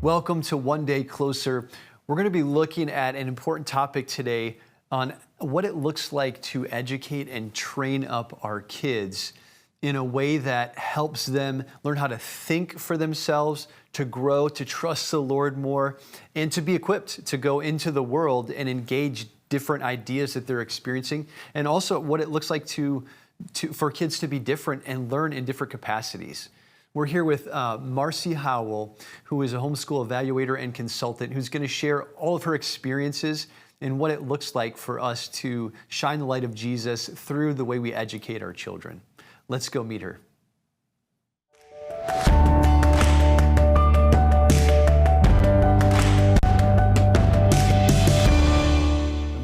Welcome to One Day Closer. We're going to be looking at an important topic today on what it looks like to educate and train up our kids in a way that helps them learn how to think for themselves, to grow, to trust the Lord more, and to be equipped to go into the world and engage different ideas that they're experiencing, and also what it looks like for kids to be different and learn in different capacities. We're here with Marci Howell, who is a homeschool evaluator and consultant, who's going to share all of her experiences and what it looks like for us to shine the light of Jesus through the way we educate our children. Let's go meet her.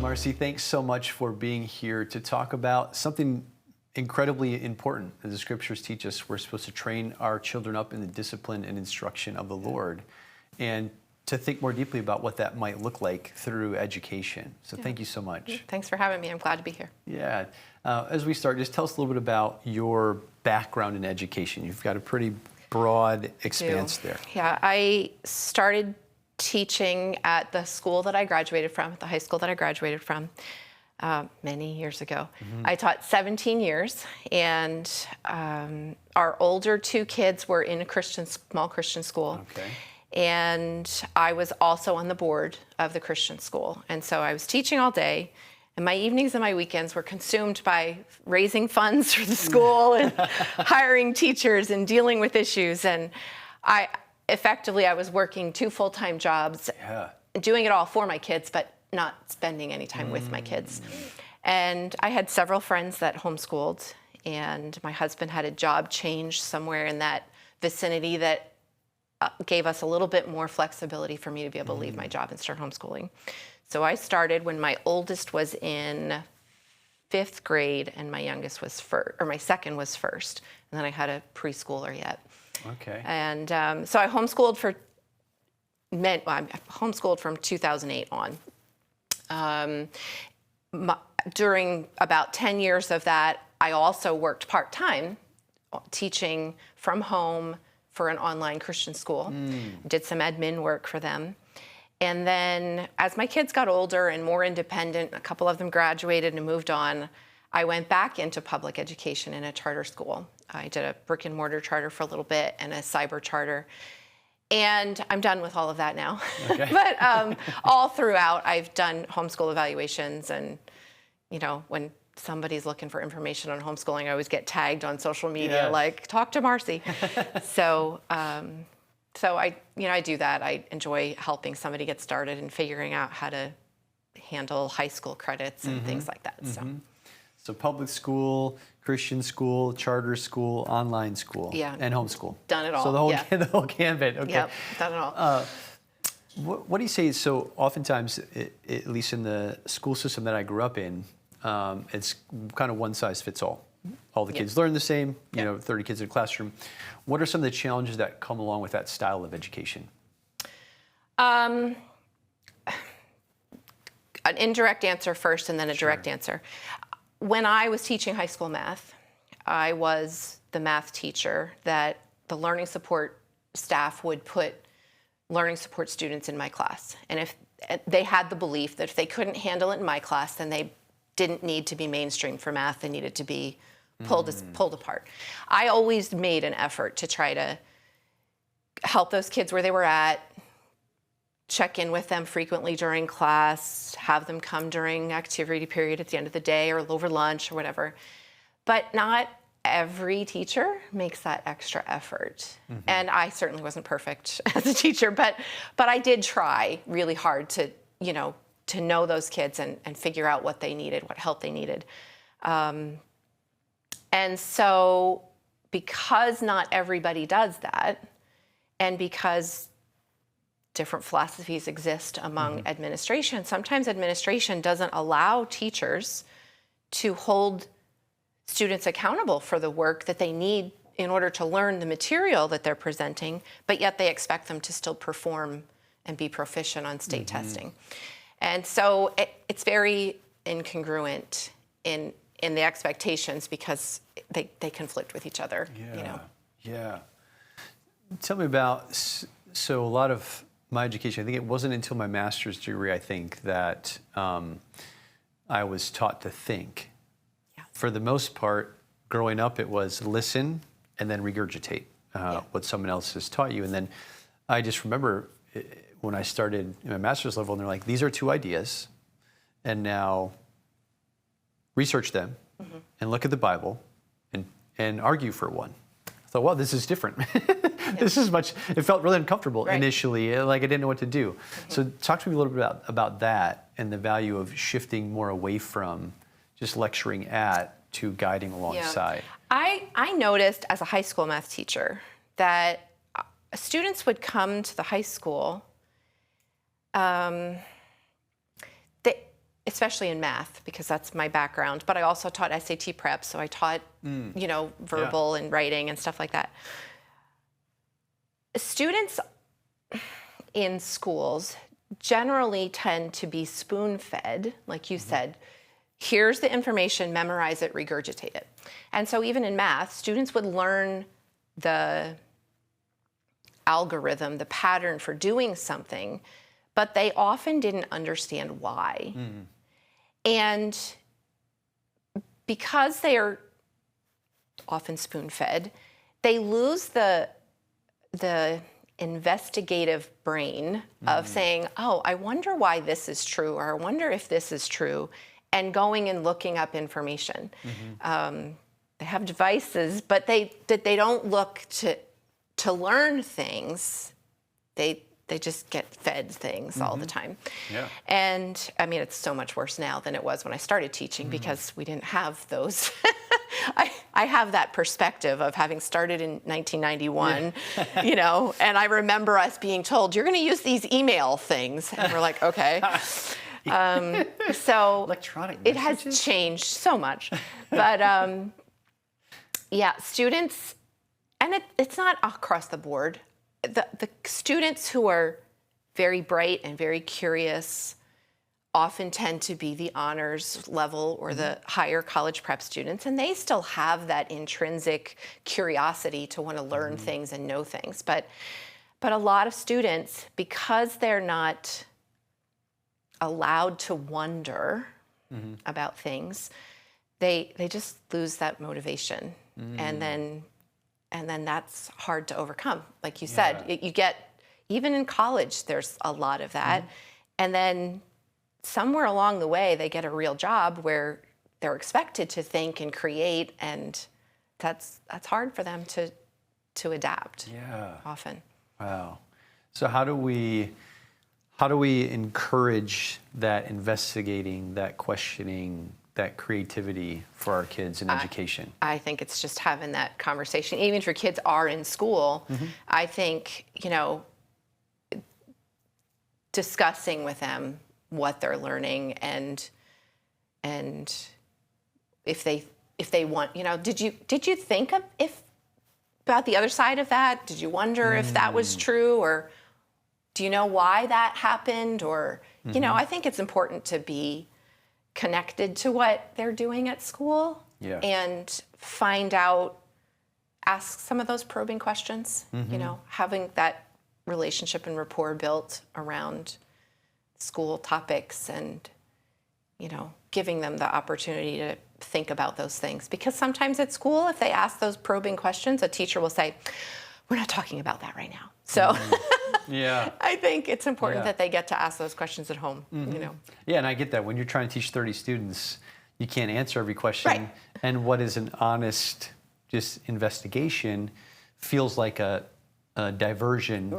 Marci, thanks so much for being here to talk about something incredibly important. As the scriptures teach us, we're supposed to train our children up in the discipline and instruction of the Lord, and to think more deeply about what that might look like through education. So thank you so much. Thanks for having me. I'm glad to be here. Yeah. As we start, just tell us a little bit about your background in education. You've got a pretty broad expanse there. Yeah, I started teaching at the school that I graduated from, the high school that I graduated from, many years ago. I taught 17 years, and our older two kids were in a small Christian school. Okay. And I was also on the board of the Christian school. And so I was teaching all day, and my evenings and my weekends were consumed by raising funds for the school and hiring teachers and dealing with issues. And I was working 2 full-time jobs, doing it all for my kids, but not spending any time with my kids. And I had several friends that homeschooled, and my husband had a job change somewhere in that vicinity that gave us a little bit more flexibility for me to be able to leave my job and start homeschooling. So I started when my oldest was in 5th grade and my my second was first. And then I had a preschooler yet. Okay. And so I homeschooled I homeschooled from 2008 on. During about 10 years of that, I also worked part-time teaching from home for an online Christian school. Did some admin work for them. And then as my kids got older and more independent, a couple of them graduated and moved on, I went back into public education in a charter school. I did a brick and mortar charter for a little bit and a cyber charter. And I'm done with all of that now. Okay. But all throughout, I've done homeschool evaluations. And, when somebody's looking for information on homeschooling, I always get tagged on social media, like, talk to Marci. So I do that. I enjoy helping somebody get started and figuring out how to handle high school credits and things like that. So public school, Christian school, charter school, online school, and homeschool. Done it all. So the whole gambit. Okay. Yep, done it all. What do you say? So oftentimes, at least in the school system that I grew up in, it's kind of one size fits all. All the kids learn the same, 30 kids in a classroom. What are some of the challenges that come along with that style of education? An indirect answer first and then a direct answer. When I was teaching high school math, I was the math teacher that the learning support staff would put learning support students in my class. And if they had the belief that if they couldn't handle it in my class, then they didn't need to be mainstream for math. They needed to be pulled apart. I always made an effort to try to help those kids where they were at, check in with them frequently during class, have them come during activity period at the end of the day or over lunch or whatever. But not every teacher makes that extra effort. And I certainly wasn't perfect as a teacher, but I did try really hard to know those kids and figure out what they needed, what help they needed. And so because not everybody does that, and because different philosophies exist among administration, sometimes administration doesn't allow teachers to hold students accountable for the work that they need in order to learn the material that they're presenting, but yet they expect them to still perform and be proficient on state testing. And so it's very incongruent in the expectations because they conflict with each other. Yeah. Tell me about, so a lot of my education, I think it wasn't until my master's degree, I think, that I was taught to think. Yes. For the most part, growing up, it was listen and then regurgitate what someone else has taught you. And then I just remember when I started in my master's level, and they're like, these are two ideas, and now research them and look at the Bible and argue for one. I thought, wow, this is different. This is much, it felt really uncomfortable initially, like I didn't know what to do. So talk to me a little bit about that and the value of shifting more away from just lecturing at to guiding alongside. I noticed as a high school math teacher that students would come to the high school, especially in math, because that's my background, but I also taught SAT prep, so I taught, verbal and writing and stuff like that. Students in schools generally tend to be spoon-fed, like you said. Here's the information, memorize it, regurgitate it. And so even in math, students would learn the algorithm, the pattern for doing something, but they often didn't understand why. And because they are often spoon-fed, they lose the investigative brain of saying, oh, I wonder why this is true, or I wonder if this is true, and going and looking up information. They have devices, but they don't look to learn things. They just get fed things all the time. And I mean, it's so much worse now than it was when I started teaching because we didn't have those. I have that perspective of having started in 1991, and I remember us being told, you're going to use these email things. And we're like, okay. So electronic it messages? has changed so much. But students, and it's not across the board. The students who are very bright and very curious often tend to be the honors level or the higher college prep students, and they still have that intrinsic curiosity to want to learn things and know things. But a lot of students, because they're not allowed to wonder about things, they just lose that motivation, and then that's hard to overcome. Like you said, you get, even in college, there's a lot of that. And then somewhere along the way, they get a real job where they're expected to think and create, and that's hard for them to adapt often. Wow. So how do we encourage that investigating, that questioning, that creativity for our kids in education? I think it's just having that conversation. Even if your kids are in school, I think, discussing with them what they're learning and if they want, did you think of about the other side of that? Did you wonder if that was true, or do you know why that happened? Or, I think it's important to be connected to what they're doing at school and find out, ask some of those probing questions, having that relationship and rapport built around school topics and, giving them the opportunity to think about those things. Because sometimes at school, if they ask those probing questions, a teacher will say, we're not talking about that right now. So I think it's important that they get to ask those questions at home, Yeah, and I get that. When you're trying to teach 30 students, you can't answer every question. Right. And what is an honest just investigation feels like a diversion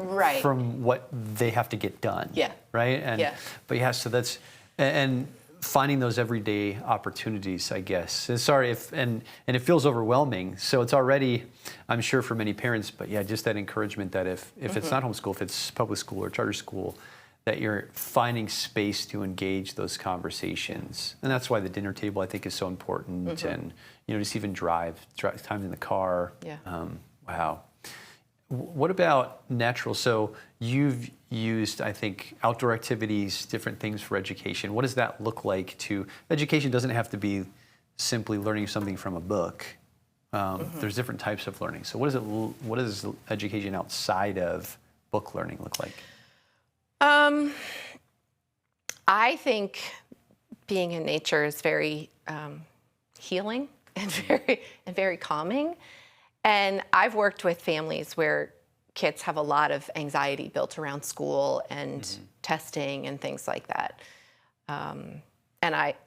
from what they have to get done. Right? And but so that's and finding those everyday opportunities, I guess. And sorry if and it feels overwhelming. So it's already, I'm sure, for many parents, but just that encouragement that if it's not homeschool, if it's public school or charter school, that you're finding space to engage those conversations. And that's why the dinner table, I think, is so important. And just even drive time in the car. Wow. What about natural? So you've used, I think, outdoor activities, different things for education. What does that look like to, education doesn't have to be simply learning something from a book. There's different types of learning. So what does education outside of book learning look like? I think being in nature is very healing and very calming. And I've worked with families where kids have a lot of anxiety built around school and testing and things like that. And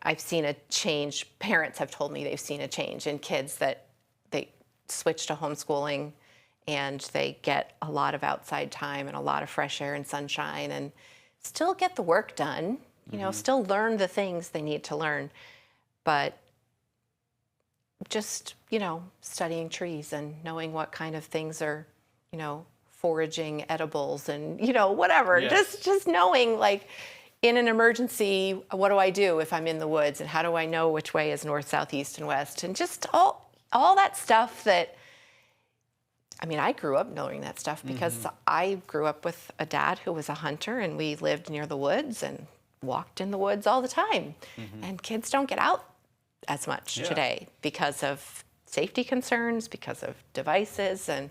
I've seen a change. Parents have told me they've seen a change in kids that they switch to homeschooling and they get a lot of outside time and a lot of fresh air and sunshine and still get the work done, you know, still learn the things they need to learn, but just, you know, studying trees and knowing what kind of things are, you know, foraging edibles and, you know, whatever. Yes. Just knowing, like, in an emergency, what do I do if I'm in the woods, and how do I know which way is north, south, east, and west, and just all that stuff that, I mean, I grew up knowing that stuff because I grew up with a dad who was a hunter, and we lived near the woods and walked in the woods all the time. And kids don't get out as much today because of safety concerns, because of devices. And,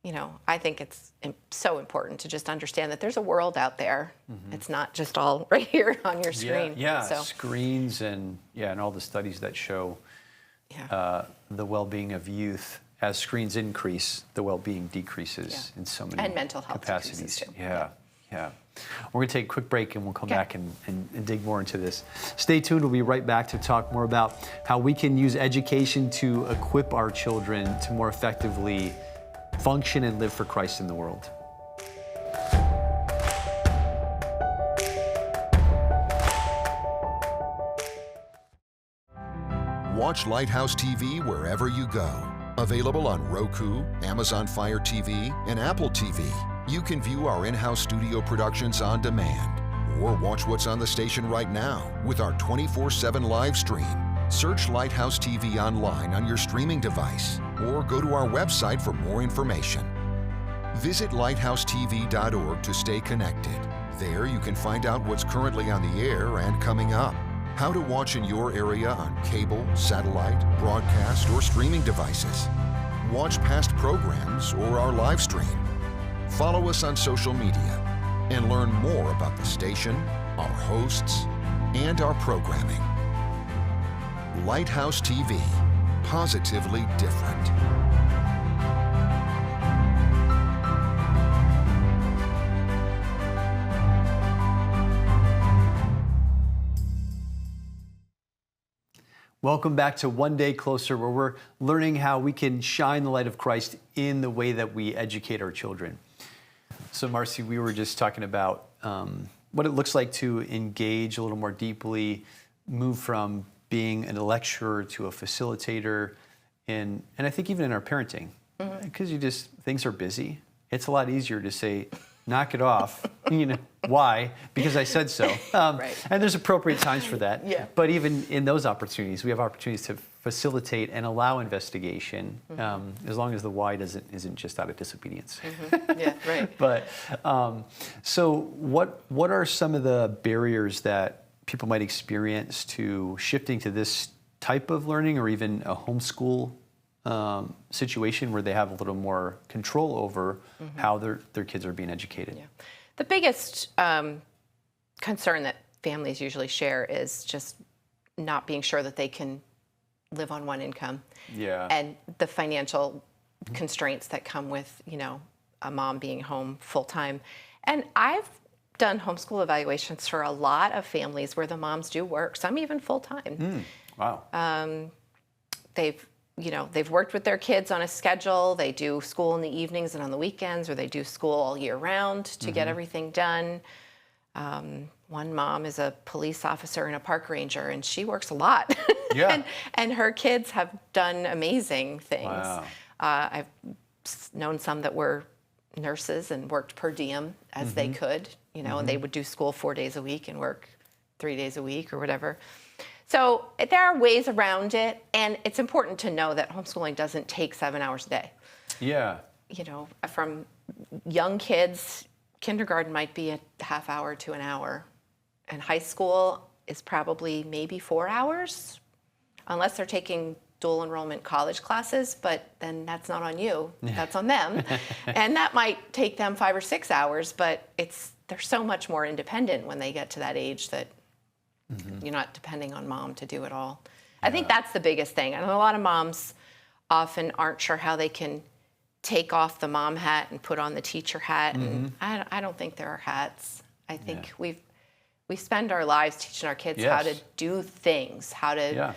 you know, I think it's so important to just understand that there's a world out there. It's not just all right here on your screen. So. Screens and all the studies that show the well-being of youth. As screens increase, the well-being decreases in so many and mental health capacities. Too. Yeah. We're going to take a quick break and we'll come back and dig more into this. Stay tuned. We'll be right back to talk more about how we can use education to equip our children to more effectively function and live for Christ in the world. Watch Lighthouse TV wherever you go. Available on Roku, Amazon Fire TV, and Apple TV. You can view our in-house studio productions on demand or watch what's on the station right now with our 24/7 live stream. Search Lighthouse TV online on your streaming device or go to our website for more information. Visit lighthousetv.org to stay connected. There you can find out what's currently on the air and coming up, how to watch in your area on cable, satellite, broadcast, or streaming devices. Watch past programs or our live stream. Follow us on social media and learn more about the station, our hosts, and our programming. Lighthouse TV, positively different. Welcome back to One Day Closer, where we're learning how we can shine the light of Christ in the way that we educate our children. So, Marci, we were just talking about what it looks like to engage a little more deeply, move from being a lecturer to a facilitator, and I think even in our parenting, because things are busy. It's a lot easier to say, knock it off. You know, why? Because I said so. Right. And there's appropriate times for that. Yeah. But even in those opportunities, we have opportunities to facilitate and allow investigation, as long as the why isn't just out of disobedience. Yeah, right. But so what are some of the barriers that people might experience to shifting to this type of learning, or even a homeschool situation where they have a little more control over how their kids are being educated? Yeah. The biggest concern that families usually share is just not being sure that they can live on one income. Yeah. And the financial constraints that come with, you know, a mom being home full time. And I've done homeschool evaluations for a lot of families where the moms do work, some even full time. Wow. They've worked with their kids on a schedule. They do school in the evenings and on the weekends, or they do school all year round to get everything done. One mom is a police officer and a park ranger, and she works a lot. Yeah. and her kids have done amazing things. Wow. I've known some that were nurses and worked per diem as they could, you know, and they would do school 4 days a week and work 3 days a week or whatever. So there are ways around it, and it's important to know that homeschooling doesn't take 7 hours a day. Yeah. You know, from young kids, kindergarten might be a half hour to an hour, and high school is probably maybe 4 hours, unless they're taking dual enrollment college classes, but then that's not on you, that's on them. And that might take them 5 or 6 hours, but they're so much more independent when they get to that age that you're not depending on mom to do it all. I think that's the biggest thing. I know a lot of moms often aren't sure how they can take off the mom hat and put on the teacher hat. And I don't think there are hats. I think we spend our lives teaching our kids how to do things, how to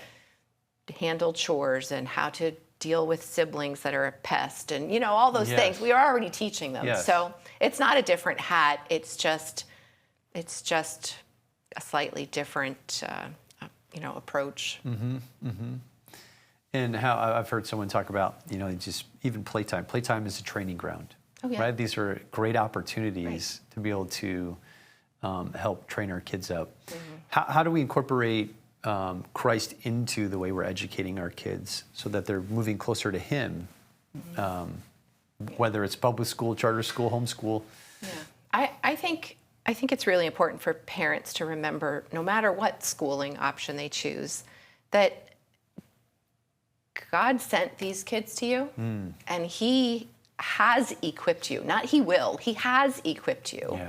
handle chores, and how to deal with siblings that are a pest, and all those things. We are already teaching them. So it's not a different hat. It's just a slightly different approach. And how I've heard someone talk about, just even playtime. Playtime is a training ground, right? These are great opportunities to be able to help train our kids up. How do we incorporate Christ into the way we're educating our kids so that they're moving closer to Him, whether it's public school, charter school, homeschool? I think it's really important for parents to remember, no matter what schooling option they choose, that God sent these kids to you, and He has equipped you. Not He will, He has equipped you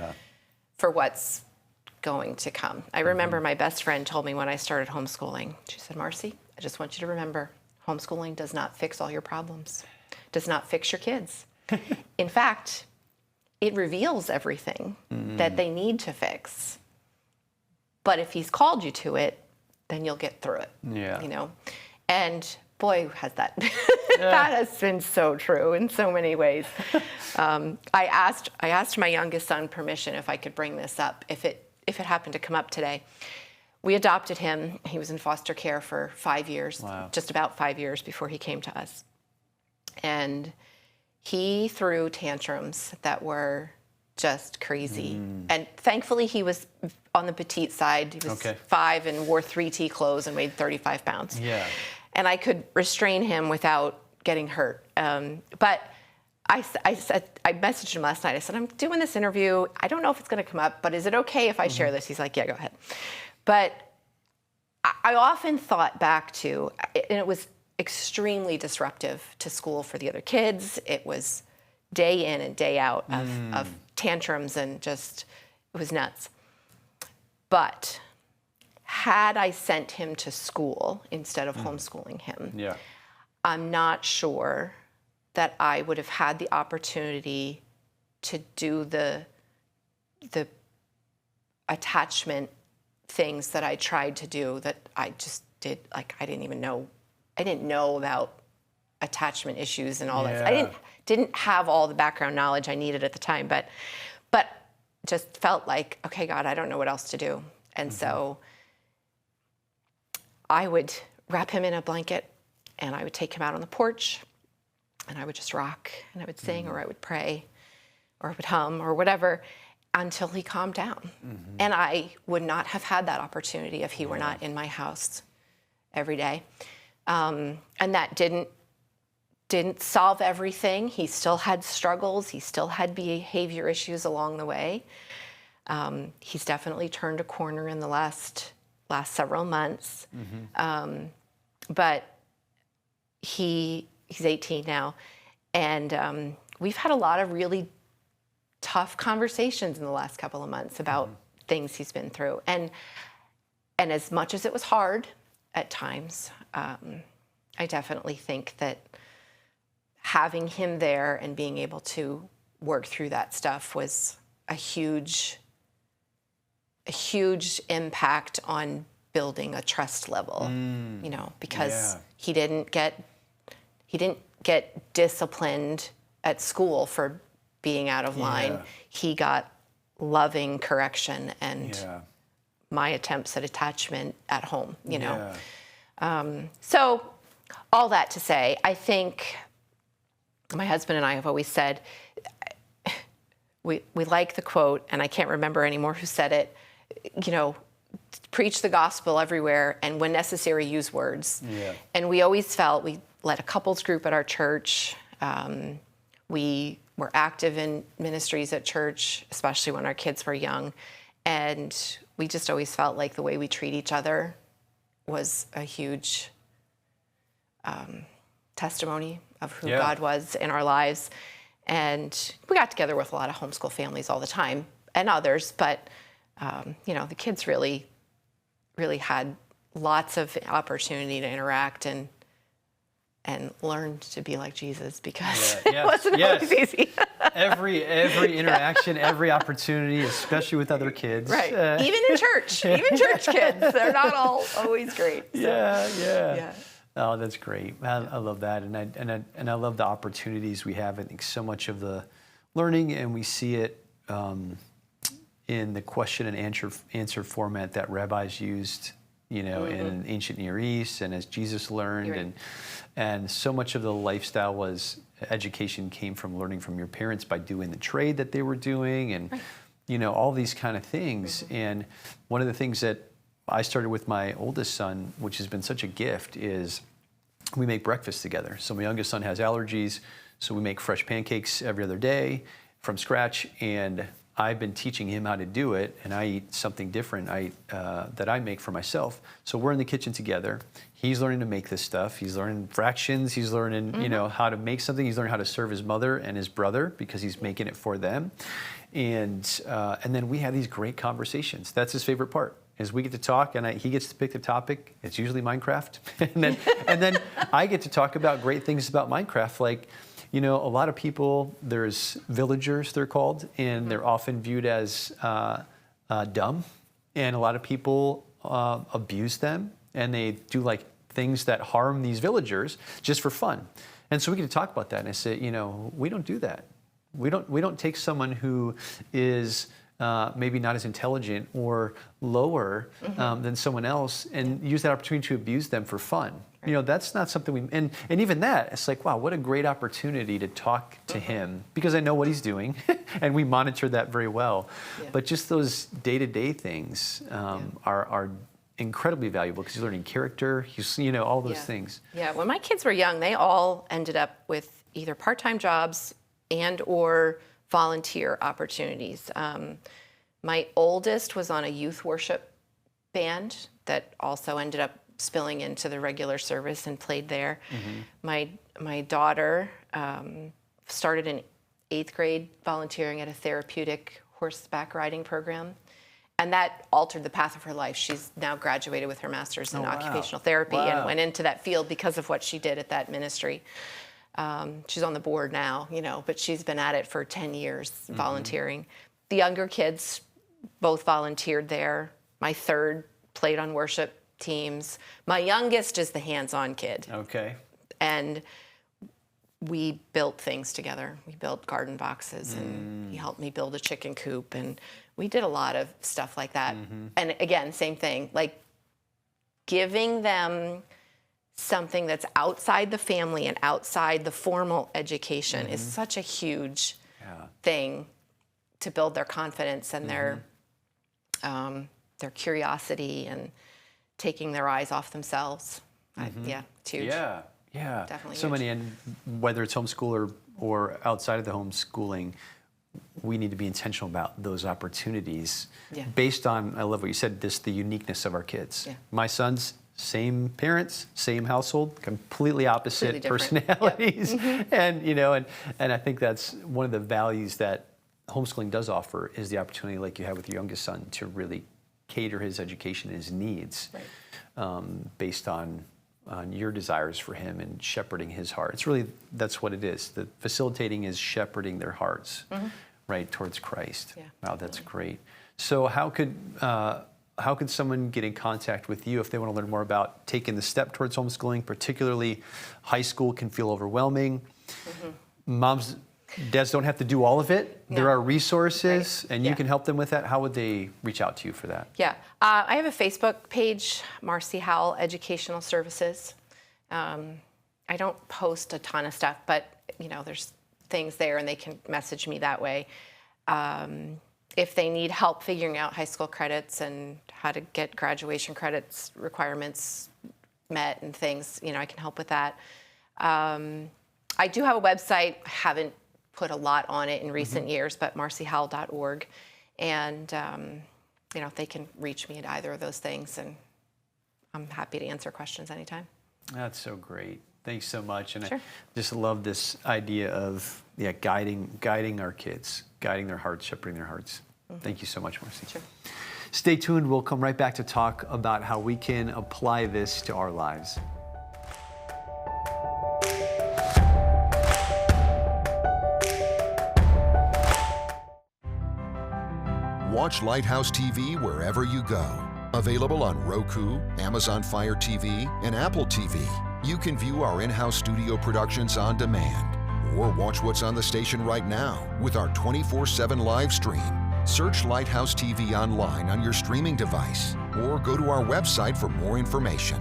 for what's going to come. I remember my best friend told me when I started homeschooling, she said, Marci, I just want you to remember, homeschooling does not fix all your problems, does not fix your kids. In fact, it reveals everything that they need to fix. But if He's called you to it, then you'll get through it. And boy, has that that has been so true in so many ways. I asked my youngest son permission if I could bring this up, if it happened to come up today. We adopted him. He was in foster care for 5 years, just about 5 years before he came to us. And he threw tantrums that were just crazy. And thankfully, he was on the petite side. He was 5 and wore 3T clothes and weighed 35 pounds. And I could restrain him without getting hurt. But I messaged him last night. I said, I'm doing this interview. I don't know if it's going to come up, but is it okay if I share this? He's like, yeah, go ahead. But I often thought back to, and it was extremely disruptive to school for the other kids. It was day in and day out of tantrums, and just, it was nuts. But had I sent him to school instead of homeschooling him, I'm not sure that I would have had the opportunity to do the attachment things that I tried to do, that I just did. Like, I didn't know about attachment issues and all that. I didn't have all the background knowledge I needed at the time, but just felt like, okay, God, I don't know what else to do. And so I would wrap him in a blanket, and I would take him out on the porch, and I would just rock, and I would sing, or I would pray, or I would hum, or whatever, until he calmed down. And I would not have had that opportunity if he were not in my house every day. And that didn't solve everything. He still had struggles. He still had behavior issues along the way. He's definitely turned a corner in the last several months. But he's 18 now, and we've had a lot of really tough conversations in the last couple of months about things he's been through. And as much as it was hard at times, I definitely think that having him there and being able to work through that stuff was a huge impact on building a trust level, because he didn't get disciplined at school for being out of line. He got loving correction and my attempts at attachment at home, So all that to say, I think my husband and I have always said, we like the quote, and I can't remember anymore who said it, preach the gospel everywhere, and when necessary, use words. And we always felt, we led a couples group at our church. We were active in ministries at church, especially when our kids were young. And we just always felt like the way we treat each other was a huge testimony of who Yeah. God was in our lives. And we got together with a lot of homeschool families all the time and others, but the kids really had lots of opportunity to interact and learn to be like Jesus, because it wasn't always easy. every interaction, every opportunity, especially with other kids. Right. Even in church, even church kids, they're not all always great. So. Yeah. Oh, that's great. I love that, and I love the opportunities we have. I think so much of the learning, and we see it in the question and answer format that rabbis used, in ancient Near East, and as Jesus learned, and so much of the lifestyle was education came from learning from your parents by doing the trade that they were doing, and all these kind of things. And one of the things that I started with my oldest son, which has been such a gift, is we make breakfast together. So my youngest son has allergies, so we make fresh pancakes every other day from scratch, and I've been teaching him how to do it, and I eat something different that I make for myself. So we're in the kitchen together. He's learning to make this stuff. He's learning fractions. He's learning, how to make something. He's learning how to serve his mother and his brother because he's making it for them. And then we have these great conversations. That's his favorite part, is we get to talk, and he gets to pick the topic. It's usually Minecraft. and then I get to talk about great things about Minecraft, like, a lot of people, there's villagers, they're called, and they're often viewed as dumb. And a lot of people abuse them, and they do like things that harm these villagers just for fun. And so we get to talk about that, and I say, we don't do that. We don't take someone who is maybe not as intelligent or lower than someone else and use that opportunity to abuse them for fun. That's not something and even that, it's like, wow, what a great opportunity to talk to him, because I know what he's doing and we monitor that very well. Yeah. But just those day-to-day things are incredibly valuable, because he's learning character, all those things. Yeah, when my kids were young, they all ended up with either part-time jobs and or volunteer opportunities. My oldest was on a youth worship band that also ended up spilling into the regular service and played there. My daughter started in 8th grade volunteering at a therapeutic horseback riding program, and that altered the path of her life. She's now graduated with her master's in occupational therapy and went into that field because of what she did at that ministry. She's on the board now, but she's been at it for 10 years volunteering. The younger kids both volunteered there. My third played on worship teams. My youngest is the hands-on kid. Okay. And we built things together. We built garden boxes, and he helped me build a chicken coop, and we did a lot of stuff like that. And again, same thing, like giving them something that's outside the family and outside the formal education is such a huge thing to build their confidence and their curiosity and taking their eyes off themselves. It's huge. Yeah. Definitely so huge. many, and whether it's homeschool or outside of the homeschooling, we need to be intentional about those opportunities based on, I love what you said, the uniqueness of our kids. My son's same parents, same household, completely opposite personalities. And I think that's one of the values that homeschooling does offer, is the opportunity, like you have with your youngest son, to really cater his education and his needs based on your desires for him and shepherding his heart. It's really, that's what it is. The facilitating is shepherding their hearts right towards Christ. Wow, that's great. So how could someone get in contact with you if they want to learn more about taking the step towards homeschooling? Particularly, high school can feel overwhelming. Moms, dads don't have to do all of it. There are resources, and you can help them with that. How would they reach out to you for that? I have a Facebook page, Marci Howell Educational Services. I don't post a ton of stuff, but there's things there, and they can message me that way. If they need help figuring out high school credits and how to get graduation credits requirements met and things, I can help with that. I do have a website. I haven't put a lot on it in recent years, but marcihowell.org. And, they can reach me at either of those things, and I'm happy to answer questions anytime. That's so great. Thanks so much. And Sure. I just love this idea of guiding our kids, guiding their hearts, shepherding their hearts. Thank you so much, Marci. Sure. Stay tuned. We'll come right back to talk about how we can apply this to our lives. Watch Lighthouse TV wherever you go. Available on Roku, Amazon Fire TV, and Apple TV. You can view our in-house studio productions on demand or watch what's on the station right now with our 24/7 live stream. Search Lighthouse TV online on your streaming device or go to our website for more information.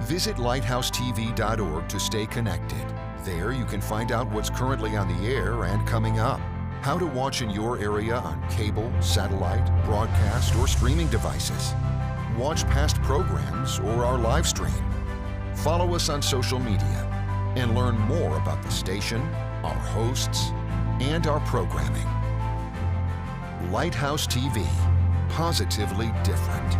Visit lighthousetv.org to stay connected. There you can find out what's currently on the air and coming up, how to watch in your area on cable, satellite, broadcast, or streaming devices. Watch past programs or our live stream. Follow us on social media and learn more about the station, our hosts, and our programming. Lighthouse TV, positively different.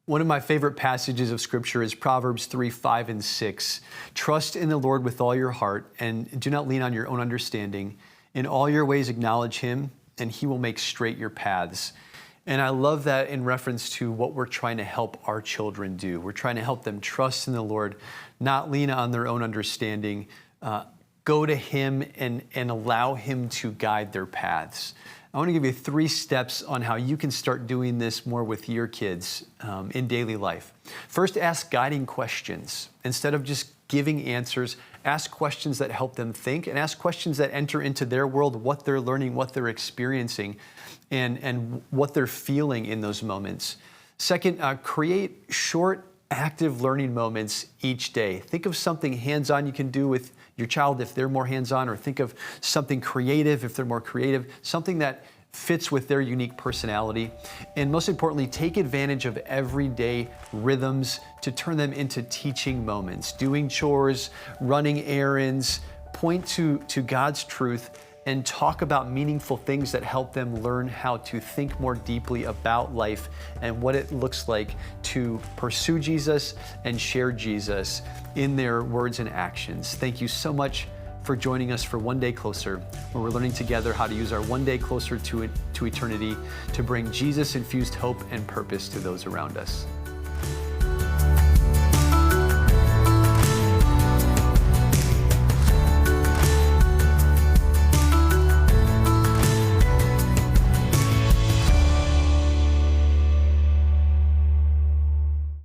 One of my favorite passages of Scripture is Proverbs 3, 5, and 6. Trust in the Lord with all your heart, and do not lean on your own understanding. In all your ways acknowledge Him, and He will make straight your paths. And I love that in reference to what we're trying to help our children do. We're trying to help them trust in the Lord, not lean on their own understanding. Go to Him and allow Him to guide their paths. I want to give you 3 steps on how you can start doing this more with your kids in daily life. First, ask guiding questions. Instead of just giving answers, ask questions that help them think and ask questions that enter into their world, what they're learning, what they're experiencing, and what they're feeling in those moments. Second, create short, active learning moments each day. Think of something hands-on you can do with your child if they're more hands-on, or think of something creative if they're more creative, something that fits with their unique personality. And most importantly, take advantage of everyday rhythms to turn them into teaching moments. Doing chores, running errands, point to God's truth, and talk about meaningful things that help them learn how to think more deeply about life and what it looks like to pursue Jesus and share Jesus in their words and actions. Thank you so much for joining us for One Day Closer, where we're learning together how to use our one day closer to eternity to bring Jesus-infused hope and purpose to those around us.